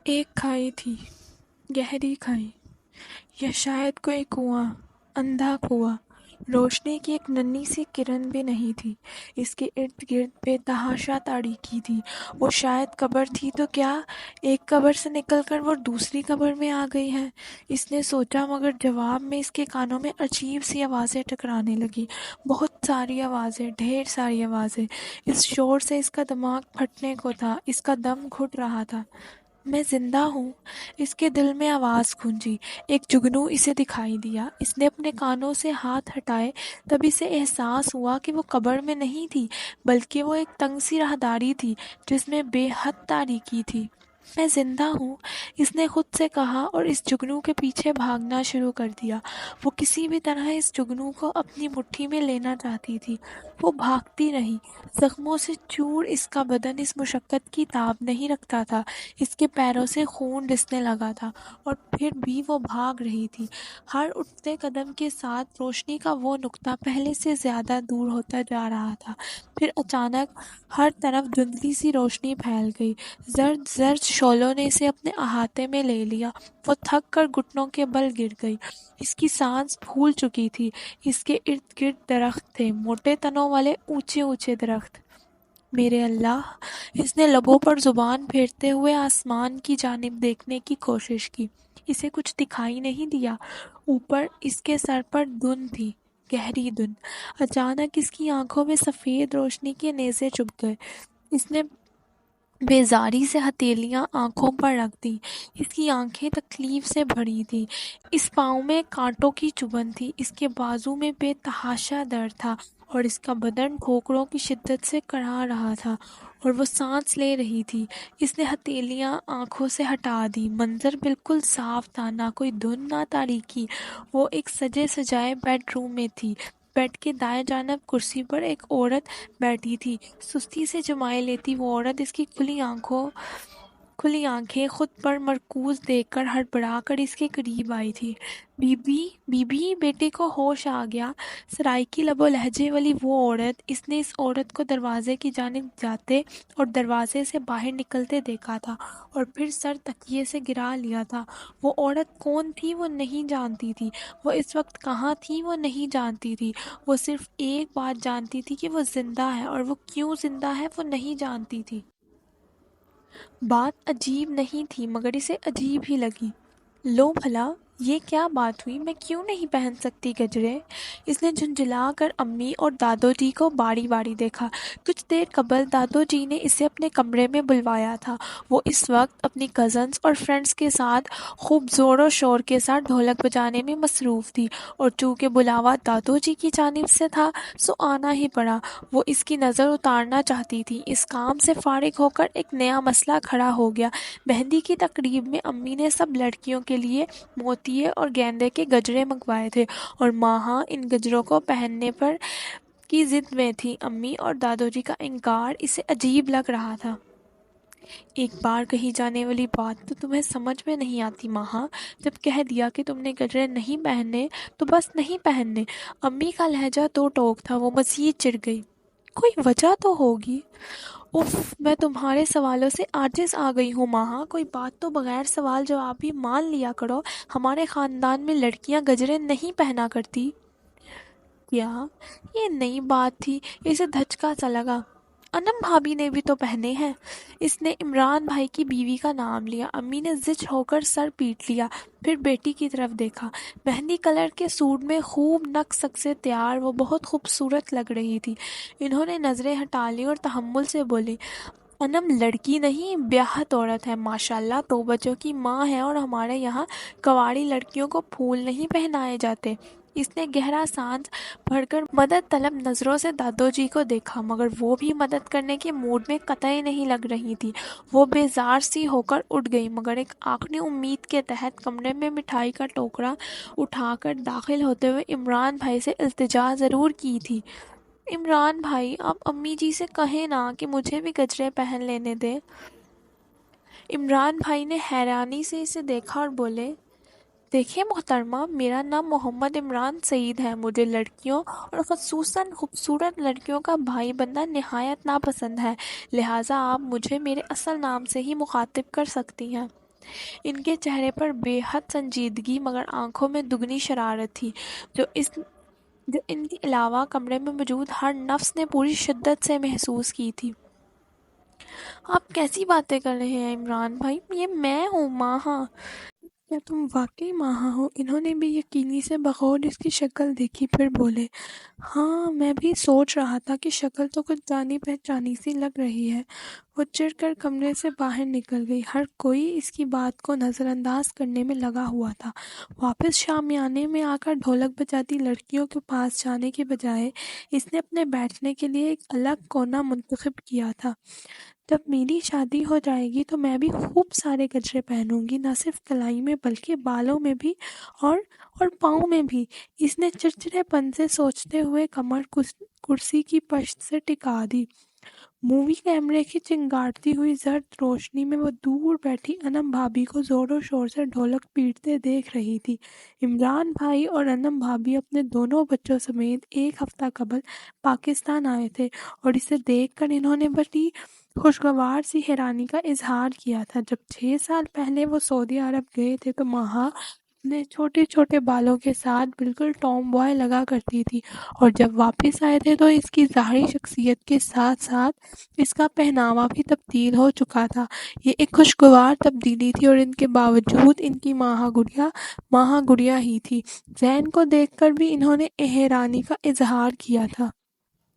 ایک کھائی تھی، گہری کھائی، یا شاید کوئی کنواں، اندھا کنواں۔ روشنی کی ایک ننھی سی کرن بھی نہیں تھی۔ اس کے ارد گرد بے تحاشا تاریکی تھی۔ وہ شاید قبر تھی تو کیا ایک قبر سے نکل کر وہ دوسری قبر میں آ گئی ہے؟ اس نے سوچا، مگر جواب میں اس کے کانوں میں عجیب سی آوازیں ٹکرانے لگی۔ بہت ساری آوازیں، ڈھیر ساری آوازیں۔ اس شور سے اس کا دماغ پھٹنے کو تھا، اس کا دم گھٹ رہا تھا۔ میں زندہ ہوں، اس کے دل میں آواز گونجی۔ ایک جگنو اسے دکھائی دیا۔ اس نے اپنے کانوں سے ہاتھ ہٹائے، تب اسے احساس ہوا کہ وہ قبر میں نہیں تھی، بلکہ وہ ایک تنگ سی راہداری تھی جس میں بے حد تاریکی تھی۔ میں زندہ ہوں، اس نے خود سے کہا اور اس جگنو کے پیچھے بھاگنا شروع کر دیا۔ وہ کسی بھی طرح اس جگنو کو اپنی مٹھی میں لینا چاہتی تھی۔ وہ بھاگتی رہی، زخموں سے چور اس کا بدن اس مشقت کی تاب نہیں رکھتا تھا۔ اس کے پیروں سے خون رسنے لگا تھا، اور پھر بھی وہ بھاگ رہی تھی۔ ہر اٹھتے قدم کے ساتھ روشنی کا وہ نقطہ پہلے سے زیادہ دور ہوتا جا رہا تھا۔ پھر اچانک ہر طرف دھندلی سی روشنی پھیل گئی۔ زرد زرد شعلوں نے اسے اپنے احاطے میں لے لیا۔ وہ تھک کر گھٹنوں کے بل گر گئی۔ اس کی سانس پھول چکی تھی۔ اس کے ارد گرد درخت تھے، موٹے تنوں والے اونچے اونچے درخت۔ میرے اللہ! اس نے لبوں پر زبان پھیرتے ہوئے آسمان کی جانب دیکھنے کی کوشش کی۔ اسے کچھ دکھائی نہیں دیا۔ اوپر اس کے سر پر دھند تھی، گہری دھند۔ اچانک اس کی آنکھوں میں سفید روشنی کے نیزے چبھ گئے۔ اس نے بیزاری سے ہتھیلیاں آنکھوں پر رکھ دیں۔ اس کی آنکھیں تکلیف سے بھری تھیں۔ اس پاؤں میں کانٹوں کی چبھن تھی۔ اس کے بازو میں بے تحاشا درد تھا، اور اس کا بدن ٹھوکروں کی شدت سے کرا رہا تھا، اور وہ سانس لے رہی تھی۔ اس نے ہتھیلیاں آنکھوں سے ہٹا دی۔ منظر بالکل صاف تھا، نہ کوئی دھند نہ تاریکی۔ وہ ایک سجے سجائے بیڈ روم میں تھی۔ بیڈ کے دائیں جانب کرسی پر ایک عورت بیٹھی تھی۔ سستی سے جمائے لیتی وہ عورت اس کی کھلی آنکھیں خود پر مرکوز دیکھ کر ہڑبڑا کر اس کے قریب آئی تھی۔ بی بی بیٹے کو ہوش آ گیا۔ سرائیکی لب و لہجے والی وہ عورت۔ اس نے اس عورت کو دروازے کی جانب جاتے اور دروازے سے باہر نکلتے دیکھا تھا، اور پھر سر تکیے سے گرا لیا تھا۔ وہ عورت کون تھی وہ نہیں جانتی تھی۔ وہ اس وقت کہاں تھی وہ نہیں جانتی تھی۔ وہ صرف ایک بات جانتی تھی کہ وہ زندہ ہے، اور وہ کیوں زندہ ہے وہ نہیں جانتی تھی۔ بات عجیب نہیں تھی، مگر اسے عجیب ہی لگی۔ لو بھلا، یہ کیا بات ہوئی؟ میں کیوں نہیں پہن سکتی گجرے؟ اس نے جھنجھلا کر امی اور دادو جی کو باری باری دیکھا۔ کچھ دیر قبل دادو جی نے اسے اپنے کمرے میں بلوایا تھا۔ وہ اس وقت اپنی کزنز اور فرینڈز کے ساتھ خوب زور و شور کے ساتھ ڈھولک بجانے میں مصروف تھی، اور چونکہ بلاوا دادو جی کی جانب سے تھا سو آنا ہی پڑا۔ وہ اس کی نظر اتارنا چاہتی تھی۔ اس کام سے فارغ ہو کر ایک نیا مسئلہ کھڑا ہو گیا۔ مہندی کی تقریب میں امی نے سب لڑکیوں کے لیے موتیے اور گیندے کے گجرے منگوائے تھے، اور ماہا ان گجروں کو پہننے پر کی ضد میں تھی۔ امی اور دادو جی کا انکار اسے عجیب لگ رہا تھا۔ ایک بار کہی جانے والی بات تو تمہیں سمجھ میں نہیں آتی ماہا؟ جب کہہ دیا کہ تم نے گجرے نہیں پہننے تو بس نہیں پہننے۔ امی کا لہجہ تو ٹوک تھا۔ وہ مزید چڑ گئی۔ کوئی وجہ تو ہوگی۔ اف، میں تمہارے سوالوں سے عاجز آ گئی ہوں ماہا۔ کوئی بات تو بغیر سوال جواب ہی مان لیا کرو۔ ہمارے خاندان میں لڑکیاں گجرے نہیں پہنا کرتی۔ کیا یہ نئی بات تھی؟ اسے دھچکا سا لگا۔ انم بھابی نے بھی تو پہنے ہیں۔ اس نے عمران بھائی کی بیوی کا نام لیا۔ امی نے زچ ہو کر سر پیٹ لیا، پھر بیٹی کی طرف دیکھا۔ مہندی کلر کے سوٹ میں خوب نک سک سے تیار وہ بہت خوبصورت لگ رہی تھی۔ انہوں نے نظریں ہٹا لی اور تحمل سے بولی، انم لڑکی نہیں، بیاہت عورت ہے، ماشاءاللہ، 2 بچوں کی ماں ہے، اور ہمارے یہاں کنواڑی لڑکیوں کو پھول نہیں پہنائے جاتے۔ اس نے گہرا سانس بھر کر مدد طلب نظروں سے دادو جی کو دیکھا، مگر وہ بھی مدد کرنے کے موڈ میں قطعی نہیں لگ رہی تھی۔ وہ بیزار سی ہو کر اٹھ گئی، مگر ایک آخری امید کے تحت کمرے میں مٹھائی کا ٹوکرا اٹھا کر داخل ہوتے ہوئے عمران بھائی سے التجا ضرور کی تھی، عمران بھائی، آپ امی جی سے کہیں نا کہ مجھے بھی گجرے پہن لینے دیں۔ عمران بھائی نے حیرانی سے اسے دیکھا اور بولے، دیکھیں محترمہ، میرا نام محمد عمران سعید ہے۔ مجھے لڑکیوں اور خصوصاً خوبصورت لڑکیوں کا بھائی بننا نہایت ناپسند ہے، لہٰذا آپ مجھے میرے اصل نام سے ہی مخاطب کر سکتی ہیں۔ ان کے چہرے پر بے حد سنجیدگی مگر آنکھوں میں دگنی شرارت تھی، جو ان کے علاوہ کمرے میں موجود ہر نفس نے پوری شدت سے محسوس کی تھی۔ آپ کیسی باتیں کر رہے ہیں عمران بھائی؟ یہ میں ہوں، ماہا۔ کیا تم واقعی ماہا ہو؟ انہوں نے بھی یقینی سے بغور اس کی شکل دیکھی، پھر بولے، ہاں میں بھی سوچ رہا تھا کہ شکل تو کچھ جانی پہچانی سی لگ رہی ہے۔ وہ چڑھ کر کمرے سے باہر نکل گئی۔ ہر کوئی اس کی بات کو نظر انداز کرنے میں لگا ہوا تھا۔ واپس شامیانے میں آ کر ڈھولک بجاتی لڑکیوں کے پاس جانے کے بجائے اس نے اپنے بیٹھنے کے لیے ایک الگ کونا منتخب کیا تھا۔ جب میری شادی ہو جائے گی تو میں بھی خوب سارے گجرے پہنوں گی، نہ صرف کلائی میں بلکہ بالوں میں بھی اور پاؤں میں بھی۔ اس نے چڑچڑے پن سے سوچتے ہوئے کمر کرسی کی پشت سے ٹکا دی۔ مووی کیمرے کی چنگاڑتی ہوئی زرد روشنی میں وہ دور بیٹھی انم بھابھی کو زور و شور سے ڈھولک پیٹتے دیکھ رہی تھی۔ عمران بھائی اور انم بھابھی اپنے دونوں بچوں سمیت ایک ہفتہ قبل پاکستان آئے تھے اور اسے دیکھ کر انہوں نے بڑی خوشگوار سی حیرانی کا اظہار کیا تھا۔ جب 6 سال پہلے وہ سعودی عرب گئے تھے تو ماہا اپنے چھوٹے چھوٹے بالوں کے ساتھ بالکل ٹام بوائے لگا کرتی تھی، اور جب واپس آئے تھے تو اس کی ظاہری شخصیت کے ساتھ ساتھ اس کا پہناوا بھی تبدیل ہو چکا تھا۔ یہ ایک خوشگوار تبدیلی تھی اور ان کے باوجود ان کی ماہا گڑیا ہی تھی۔ زین کو دیکھ کر بھی انہوں نے حیرانی کا اظہار کیا تھا۔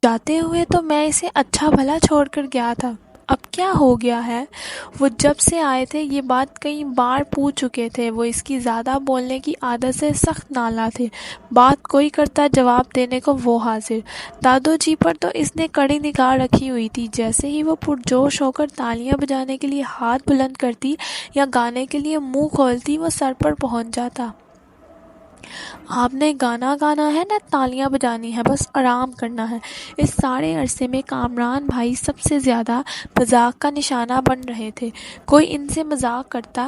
جاتے ہوئے تو میں اسے اچھا بھلا چھوڑ کر گیا تھا، اب کیا ہو گیا ہے؟ وہ جب سے آئے تھے یہ بات کئی بار پوچھ چکے تھے۔ وہ اس کی زیادہ بولنے کی عادت سے سخت نالاں تھے۔ بات کوئی کرتا جواب دینے کو وہ حاضر۔ دادو جی پر تو اس نے کڑی نگاہ رکھی ہوئی تھی۔ جیسے ہی وہ پرجوش ہو کر تالیاں بجانے کے لیے ہاتھ بلند کرتی یا گانے کے لیے منہ کھولتی وہ سر پر پہنچ جاتا۔ آپ نے گانا گانا ہے نہ تالیاں بجانی ہے، بس آرام کرنا ہے۔ اس سارے عرصے میں کامران بھائی سب سے زیادہ مذاق کا نشانہ بن رہے تھے۔ کوئی ان سے مذاق کرتا،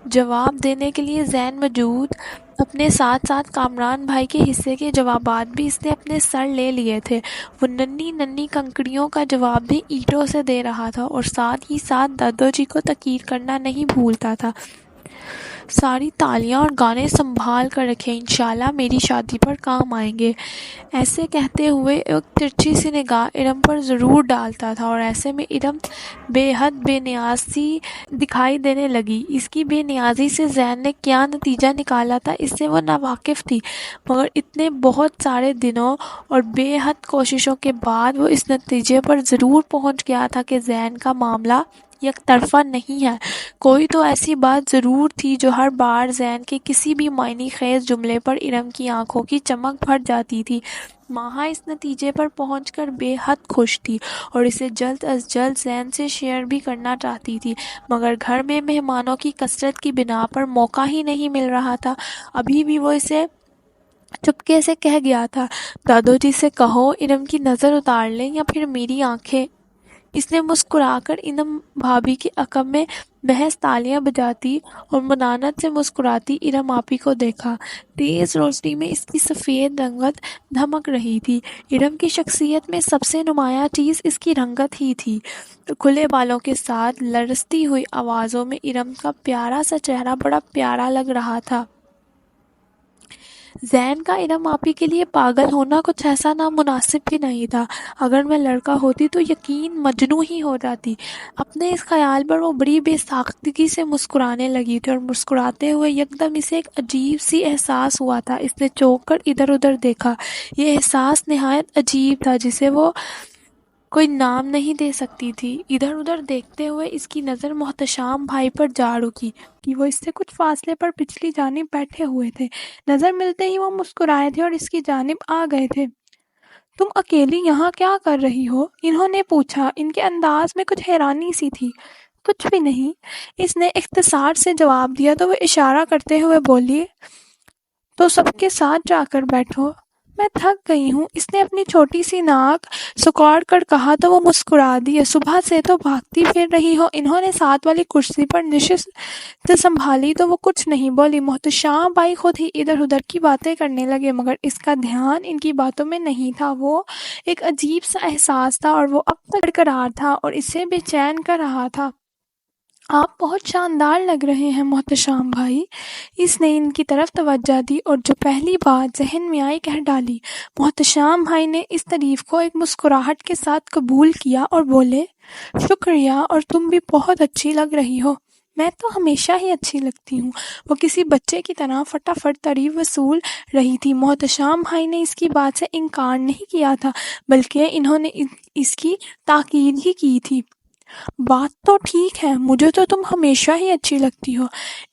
جواب دینے کے لیے زین موجود۔ اپنے ساتھ ساتھ کامران بھائی کے حصے کے جوابات بھی اس نے اپنے سر لے لیے تھے۔ وہ ننھی ننھی کنکریوں کا جواب بھی اینٹوں سے دے رہا تھا اور ساتھ ہی ساتھ دادو جی کو تقریر کرنا نہیں بھولتا تھا۔ ساری تالیاں اور گانے سنبھال کر رکھیں، انشاءاللہ میری شادی پر کام آئیں گے۔ ایسے کہتے ہوئے ایک ترچھی سی نگاہ ارم پر ضرور ڈالتا تھا، اور ایسے میں ارم بے حد بے نیاز سی دکھائی دینے لگی۔ اس کی بے نیازی سے زین نے کیا نتیجہ نکالا تھا اس سے وہ ناواقف تھی، مگر اتنے بہت سارے دنوں اور بے حد کوششوں کے بعد وہ اس نتیجے پر ضرور پہنچ گیا تھا کہ زین کا معاملہ یک طرفہ نہیں ہے۔ کوئی تو ایسی بات ضرور تھی جو ہر بار زین کے کسی بھی معنی خیز جملے پر ارم کی آنکھوں کی چمک بھر جاتی تھی۔ ماہا اس نتیجے پر پہنچ کر بے حد خوش تھی اور اسے جلد از جلد زین سے شیئر بھی کرنا چاہتی تھی، مگر گھر میں مہمانوں کی کثرت کی بنا پر موقع ہی نہیں مل رہا تھا۔ ابھی بھی وہ اسے چپکے سے کہہ گیا تھا، دادو جی سے کہو ارم کی نظر اتار لیں یا پھر میری آنکھیں۔ اس نے مسکرا کر انم بھابھی کے عقب میں محض تالیاں بجاتی اور منانت سے مسکراتی ارم آپی کو دیکھا۔ تیز روشنی میں اس کی سفید رنگت دھمک رہی تھی۔ ارم کی شخصیت میں سب سے نمایاں چیز اس کی رنگت ہی تھی۔ کھلے بالوں کے ساتھ لرزتی ہوئی آوازوں میں ارم کا پیارا سا چہرہ بڑا پیارا لگ رہا تھا۔ زین کا ارم آپی کے لیے پاگل ہونا کچھ ایسا نامناسب بھی نہیں تھا۔ اگر میں لڑکا ہوتی تو یقین مجنوں ہی ہو جاتی۔ اپنے اس خیال پر وہ بڑی بے ساختگی سے مسکرانے لگی تھی، اور مسکراتے ہوئے یکدم اسے ایک عجیب سی احساس ہوا تھا۔ اس نے چونک کر ادھر ادھر دیکھا۔ یہ احساس نہایت عجیب تھا جسے وہ کوئی نام نہیں دے سکتی تھی۔ ادھر ادھر دیکھتے ہوئے اس کی نظر محتشام بھائی پر جا رکی کہ وہ اس سے کچھ فاصلے پر پچھلی جانب بیٹھے ہوئے تھے۔ نظر ملتے ہی وہ مسکرائے تھے اور اس کی جانب آ گئے تھے۔ تم اکیلی یہاں کیا کر رہی ہو؟ انہوں نے پوچھا۔ ان کے انداز میں کچھ حیرانی سی تھی۔ کچھ بھی نہیں، اس نے اختصار سے جواب دیا تو وہ اشارہ کرتے ہوئے بولی، تو سب کے ساتھ جا کر بیٹھو، میں تھک گئی ہوں۔ اس نے اپنی چھوٹی سی ناک سکاڑ کر کہا تو وہ مسکرا دی۔ صبح سے تو بھاگتی پھر رہی ہو۔ انہوں نے ساتھ والی کرسی پر نشست سنبھالی تو وہ کچھ نہیں بولی۔ محتشام بھائی خود ہی ادھر ادھر کی باتیں کرنے لگے، مگر اس کا دھیان ان کی باتوں میں نہیں تھا۔ وہ ایک عجیب سا احساس تھا اور وہ اب تک برقرار تھا اور اسے بے چین کر رہا تھا۔ آپ بہت شاندار لگ رہے ہیں محتشام بھائی۔ اس نے ان کی طرف توجہ دی اور جو پہلی بات ذہن میں آئی کہہ ڈالی۔ محتشام بھائی نے اس تعریف کو ایک مسکراہٹ کے ساتھ قبول کیا اور بولے، شکریہ، اور تم بھی بہت اچھی لگ رہی ہو۔ میں تو ہمیشہ ہی اچھی لگتی ہوں۔ وہ کسی بچے کی طرح فٹافٹ تعریف وصول رہی تھی۔ محتشام بھائی نے اس کی بات سے انکار نہیں کیا تھا، بلکہ انہوں نے اس کی تاکید ہی کی تھی۔ بات تو ٹھیک ہے، مجھے تو تم ہمیشہ ہی اچھی لگتی ہو۔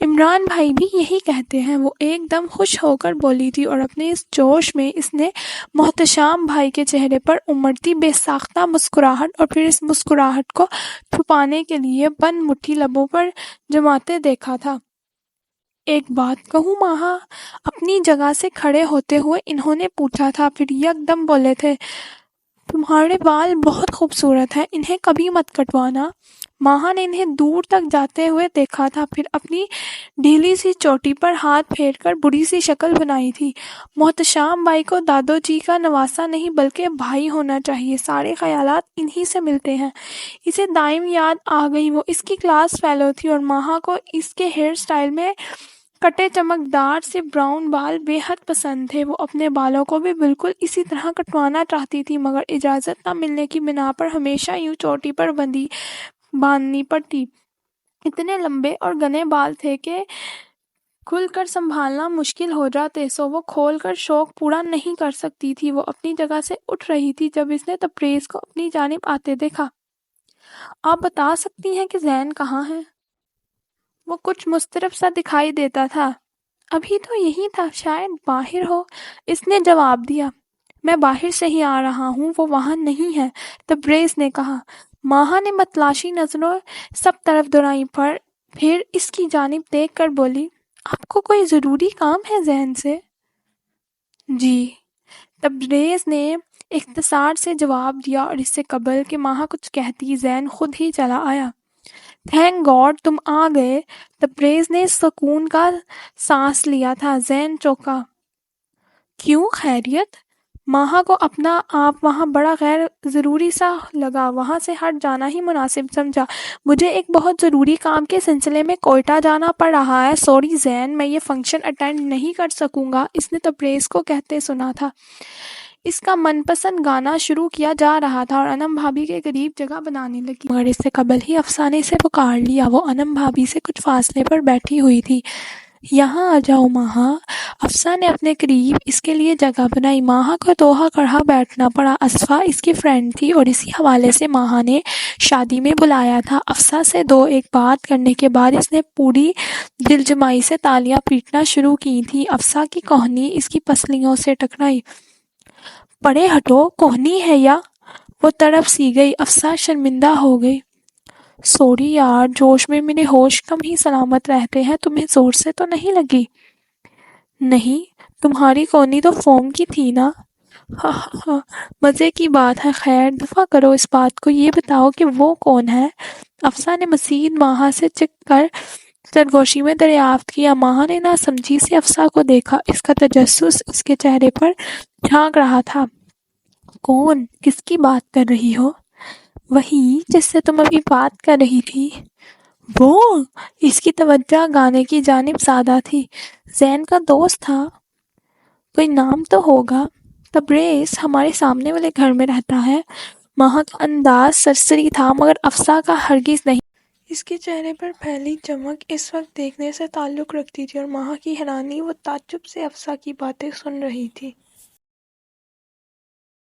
عمران بھائی بھی یہی کہتے ہیں، وہ ایک دم خوش ہو کر بولی تھی، اور اپنے اس جوش میں اس نے محتشام بھائی کے چہرے پر امڑتی بے ساختہ مسکراہٹ اور پھر اس مسکراہٹ کو چھپانے کے لیے بند مٹھی لبوں پر جماتے دیکھا تھا۔ ایک بات کہوں ماہا؟ اپنی جگہ سے کھڑے ہوتے ہوئے انہوں نے پوچھا تھا، پھر یک دم بولے تھے، تمہارے بال بہت خوبصورت ہیں، انہیں کبھی مت کٹوانا۔ ماہا نے انہیں دور تک جاتے ہوئے دیکھا تھا، پھر اپنی ڈھیلی سی چوٹی پر ہاتھ پھیر کر بری سی شکل بنائی تھی۔ محتشام بائی کو دادو جی کا نواسا نہیں بلکہ بھائی ہونا چاہیے، سارے خیالات انہی سے ملتے ہیں۔ اسے دائم یاد آ گئی، وہ اس کی کلاس فیلو تھی اور ماہا کو اس کے ہیئر سٹائل میں کٹے چمکدار سے براؤن بال بے حد پسند تھے۔ وہ اپنے بالوں کو بھی بالکل اسی طرح کٹوانا چاہتی تھی، مگر اجازت نہ ملنے کی بنا پر ہمیشہ یوں چوٹی پر باندھنی پڑتی۔ اتنے لمبے اور گھنے بال تھے کہ کھل کر سنبھالنا مشکل ہو جاتے، سو وہ کھول کر شوق پورا نہیں کر سکتی تھی۔ وہ اپنی جگہ سے اٹھ رہی تھی جب اس نے تبریز کو اپنی جانب آتے دیکھا۔ آپ بتا سکتی ہیں کہ زین کہاں ہے؟ وہ کچھ مضطرب سا دکھائی دیتا تھا۔ ابھی تو یہی تھا، شاید باہر ہو، اس نے جواب دیا۔ میں باہر سے ہی آ رہا ہوں، وہ وہاں نہیں ہے، تبریز نے کہا۔ ماہا نے متلاشی نظروں سب طرف دوڑائیں، پھر اس کی جانب دیکھ کر بولی، آپ کو کوئی ضروری کام ہے زین سے؟ جی، تبریز نے اختصار سے جواب دیا، اور اس سے قبل کہ ماہا کچھ کہتی زین خود ہی چلا آیا۔ تھینک گاڈ تم آ گئے۔ تبریز نے سکون کا سانس لیا تھا۔ زین چونکا۔ کیوں، خیریت؟ ماہا کو اپنا آپ وہاں بڑا غیر ضروری سا لگا، وہاں سے ہٹ جانا ہی مناسب سمجھا۔ مجھے ایک بہت ضروری کام کے سلسلے میں کوئٹہ جانا پڑ رہا ہے۔ سوری زین، میں یہ فنکشن اٹینڈ نہیں کر سکوں گا، اس نے تبریز کو کہتے سنا تھا۔ اس کا من پسند گانا شروع کیا جا رہا تھا اور انم بھابھی کے قریب جگہ بنانے لگی، مگر اس سے قبل ہی افسانے سے پکار لیا۔ وہ انم بھابھی سے کچھ فاصلے پر بیٹھی ہوئی تھی۔ یہاں آ جاؤ ماہا۔ افسا نے اپنے قریب اس کے لیے جگہ بنائی۔ ماہا کو توہا کڑھا بیٹھنا پڑا۔ اصفا اس کی فرینڈ تھی اور اسی حوالے سے ماہا نے شادی میں بلایا تھا۔ افسا سے دو ایک بات کرنے کے بعد اس نے پوری دل جمعی سے تالیاں پیٹنا شروع کی تھی۔ افسا کی کوہنی اس کی پسلیوں سے ٹکرائی۔ پرے ہٹو، کوہنی ہے یا؟ وہ تڑپ سی گئی۔ افسا شرمندہ ہو گئی۔ سوری یار، جوش میں میرے ہوش کم ہی سلامت رہتے ہیں، تمہیں زور سے تو نہیں لگی؟ نہیں، تمہاری کونی تو فوم کی تھی نا؟ مزے کی بات ہے، خیر دفع کرو اس بات کو، یہ بتاؤ کہ وہ کون ہے؟ افسا نے مزید ماہا سے چکھ کر سرگوشی میں دریافت کیا۔ ماہا نے ناسمجھی سے افسا کو دیکھا، اس کا تجسس اس کے چہرے پر جھانک رہا تھا۔ کون؟ کس کی بات کر رہی ہو؟ وہی جس سے تم ابھی بات کر رہی تھی۔ وہ؟ اس کی توجہ گانے کی جانب زیادہ تھی۔ زین کا دوست تھا؟ کوئی نام تو ہوگا۔ تبریز ہمارے سامنے والے گھر میں رہتا ہے۔ ماہا کا انداز سرسری تھا، مگر افسا کا ہرگز نہیں۔ اس کے چہرے پر پھیلی چمک اس وقت دیکھنے سے تعلق رکھتی تھی، اور ماہا کی حیرانی وہ تعجب سے افسا کی باتیں سن رہی تھی۔